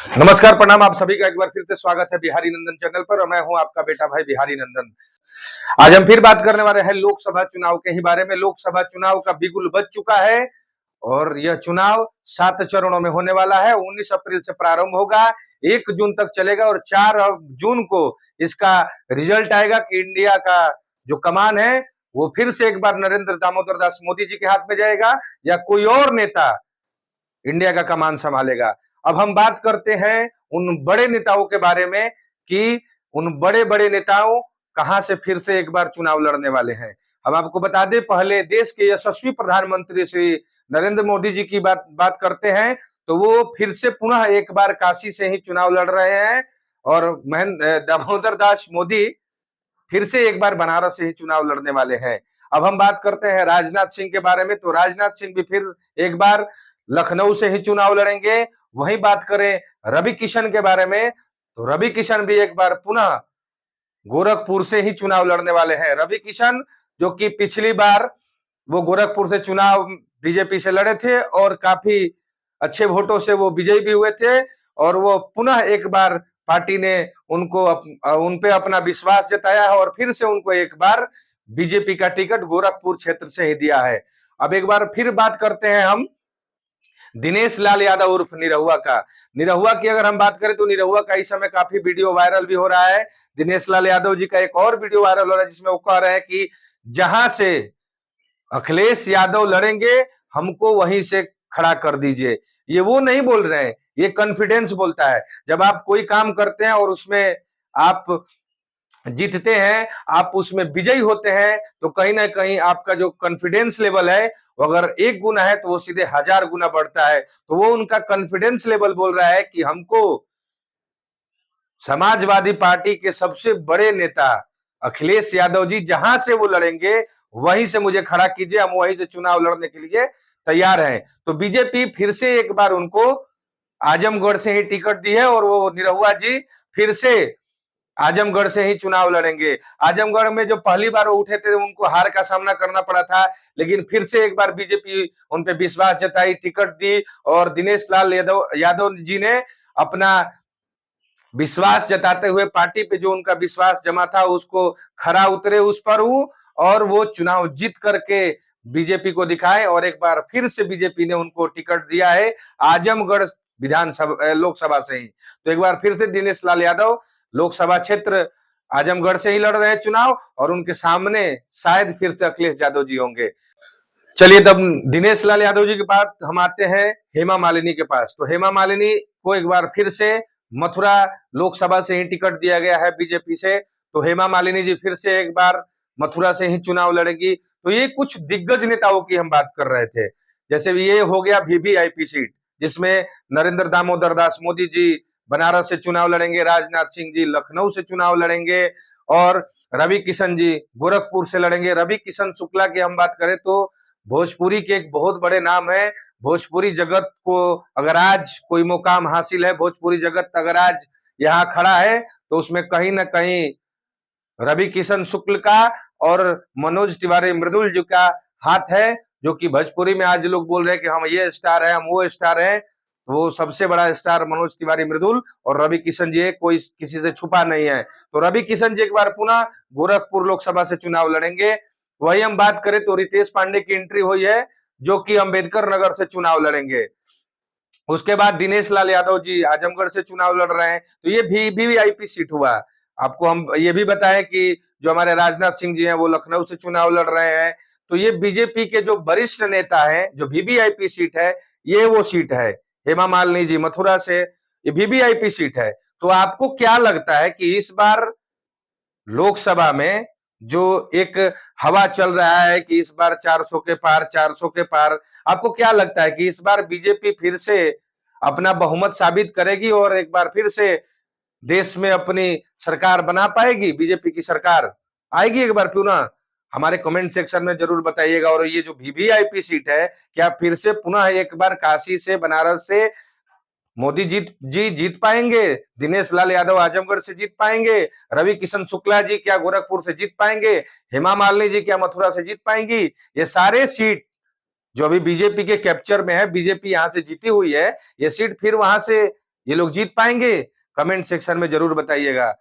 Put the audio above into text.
नमस्कार, प्रणाम। आप सभी का एक बार फिर से स्वागत है बिहारी नंदन चैनल पर और मैं हूं आपका बेटा भाई बिहारी नंदन। आज हम फिर बात करने वाले हैं लोकसभा चुनाव के ही बारे में। लोकसभा चुनाव का बिगुल बज चुका है और यह चुनाव 7 चरणों में होने वाला है। 19 अप्रैल से प्रारंभ होगा, 1 जून तक चलेगा और 4 जून को इसका रिजल्ट आएगा कि इंडिया का जो कमान है वो फिर से एक बार नरेंद्र दामोदर दास मोदी जी के हाथ में जाएगा या कोई और नेता इंडिया का कमान संभालेगा। अब हम बात करते हैं उन बड़े नेताओं के बारे में कि उन बड़े बड़े नेताओं कहां से फिर से एक बार चुनाव लड़ने वाले हैं। हम आपको बता दें, पहले देश के यशस्वी प्रधानमंत्री श्री नरेंद्र मोदी जी की बात करते हैं तो वो फिर से पुनः एक बार काशी से ही चुनाव लड़ रहे हैं और दामोदर दास मोदी फिर से एक बार बनारस से ही चुनाव लड़ने वाले हैं। अब हम बात करते हैं राजनाथ सिंह के बारे में, तो राजनाथ सिंह भी फिर एक बार लखनऊ से ही चुनाव लड़ेंगे। वहीं बात करें रवि किशन के बारे में, तो रवि किशन भी एक बार पुनः गोरखपुर से ही चुनाव लड़ने वाले हैं। रवि किशन जो कि पिछली बार वो गोरखपुर से चुनाव बीजेपी से लड़े थे और काफी अच्छे वोटों से वो विजयी भी हुए थे और वो पुनः एक बार पार्टी ने उन पे अपना विश्वास जताया है और फिर से उनको एक बार बीजेपी का टिकट गोरखपुर क्षेत्र से ही दिया है। अब एक बार फिर बात करते हैं हम दिनेश लाल यादव उर्फ निरहुआ का। निरहुआ की अगर हम बात करें तो निरहुआ का इस समय काफी वीडियो वायरल भी हो रहा है। दिनेश लाल यादव जी का एक और वीडियो वायरल हो रहा है जिसमें वो कह रहे हैं कि जहां से अखिलेश यादव लड़ेंगे हमको वहीं से खड़ा कर दीजिए। ये वो नहीं बोल रहे हैं, ये कॉन्फिडेंस बोलता है। जब आप कोई काम करते हैं और उसमें आप जीतते हैं, आप उसमें विजयी होते हैं, तो कहीं ना कहीं आपका जो कॉन्फिडेंस लेवल है वो अगर 1 गुना है तो वो सीधे 1000 गुना बढ़ता है। तो वो उनका कॉन्फिडेंस लेवल बोल रहा है कि हमको समाजवादी पार्टी के सबसे बड़े नेता अखिलेश यादव जी जहां से वो लड़ेंगे वहीं से मुझे खड़ा कीजिए, हम वहीं से चुनाव लड़ने के लिए तैयार हैं। तो बीजेपी फिर से एक बार उनको आजमगढ़ से ही टिकट दी है और वो निरहुआ जी फिर से आजमगढ़ से ही चुनाव लड़ेंगे। आजमगढ़ में जो पहली बार वो उठे थे उनको हार का सामना करना पड़ा था, लेकिन फिर से एक बार बीजेपी उन पे विश्वास जताई, टिकट दी और दिनेश लाल यादव जी ने अपना विश्वास जताते हुए पार्टी पे जो उनका विश्वास जमा था उसको खरा उतरे उस पर और वो चुनाव जीत करके बीजेपी को दिखाए और एक बार फिर से बीजेपी ने उनको टिकट दिया है आजमगढ़ विधानसभा लोकसभा से ही। तो एक बार फिर से दिनेश लाल यादव लोकसभा क्षेत्र आजमगढ़ से ही लड़ रहे हैं चुनाव और उनके सामने शायद फिर से अखिलेश यादव जी होंगे। चलिए तब दिनेश लाल यादव जी के बाद हम आते हैं हेमा मालिनी के पास। तो हेमा मालिनी को एक बार फिर से मथुरा लोकसभा से ही टिकट दिया गया है बीजेपी से। तो हेमा मालिनी जी फिर से एक बार मथुरा से ही चुनाव लड़ेगी। तो ये कुछ दिग्गज नेताओं की हम बात कर रहे थे। जैसे ये हो गया वीवीआईपी सीट जिसमें नरेंद्र दामोदर दास मोदी जी बनारस से चुनाव लड़ेंगे, राजनाथ सिंह जी लखनऊ से चुनाव लड़ेंगे और रवि किशन जी गोरखपुर से लड़ेंगे। रवि किशन शुक्ला की हम बात करें तो भोजपुरी के एक बहुत बड़े नाम है। भोजपुरी जगत को अगर आज कोई मुकाम हासिल है, भोजपुरी जगत अगर आज यहाँ खड़ा है तो उसमें कहीं ना कहीं रवि किशन शुक्ल का और मनोज तिवारी मृदुल जी का हाथ है, जो कि भोजपुरी में आज लोग बोल रहे हैं कि हम ये स्टार है, हम वो स्टार है। वो सबसे बड़ा स्टार मनोज तिवारी मृदुल और रवि किशन जी, कोई किसी से छुपा नहीं है। तो रवि किशन जी एक बार पुनः गोरखपुर लोकसभा से चुनाव लड़ेंगे। वही हम बात करें तो रितेश पांडे की एंट्री हुई है जो कि अंबेडकर नगर से चुनाव लड़ेंगे। उसके बाद दिनेश लाल यादव जी आजमगढ़ से चुनाव लड़ रहे हैं। तो ये भी वीवीआईपी सीट हुआ। आपको हम ये भी बताएं कि जो हमारे राजनाथ सिंह जी हैं वो लखनऊ से चुनाव लड़ रहे हैं। तो ये बीजेपी के जो वरिष्ठ नेता हैं, जो वीवीआईपी सीट है, ये वो सीट है। हेमा मालिनी जी मथुरा से, ये वीवीआईपी सीट है। तो आपको क्या लगता है कि इस बार लोकसभा में जो एक हवा चल रहा है कि इस बार 400 के पार, 400 के पार, आपको क्या लगता है कि इस बार बीजेपी फिर से अपना बहुमत साबित करेगी और एक बार फिर से देश में अपनी सरकार बना पाएगी? बीजेपी की सरकार आएगी एक बार पुनः? हमारे कमेंट सेक्शन में जरूर बताइएगा। और ये जो वीवीआईपी सीट है, क्या फिर से पुनः एक बार काशी से, बनारस से मोदी जीत पाएंगे? दिनेश लाल यादव आजमगढ़ से जीत पाएंगे? रवि किशन शुक्ला जी क्या गोरखपुर से जीत पाएंगे? हेमा मालिनी जी क्या मथुरा से जीत पाएंगी? ये सारे सीट जो अभी बीजेपी के कैप्चर में है, बीजेपी यहां से जीती हुई है, ये सीट फिर वहां से ये लोग जीत पाएंगे? कमेंट सेक्शन में जरूर बताइएगा।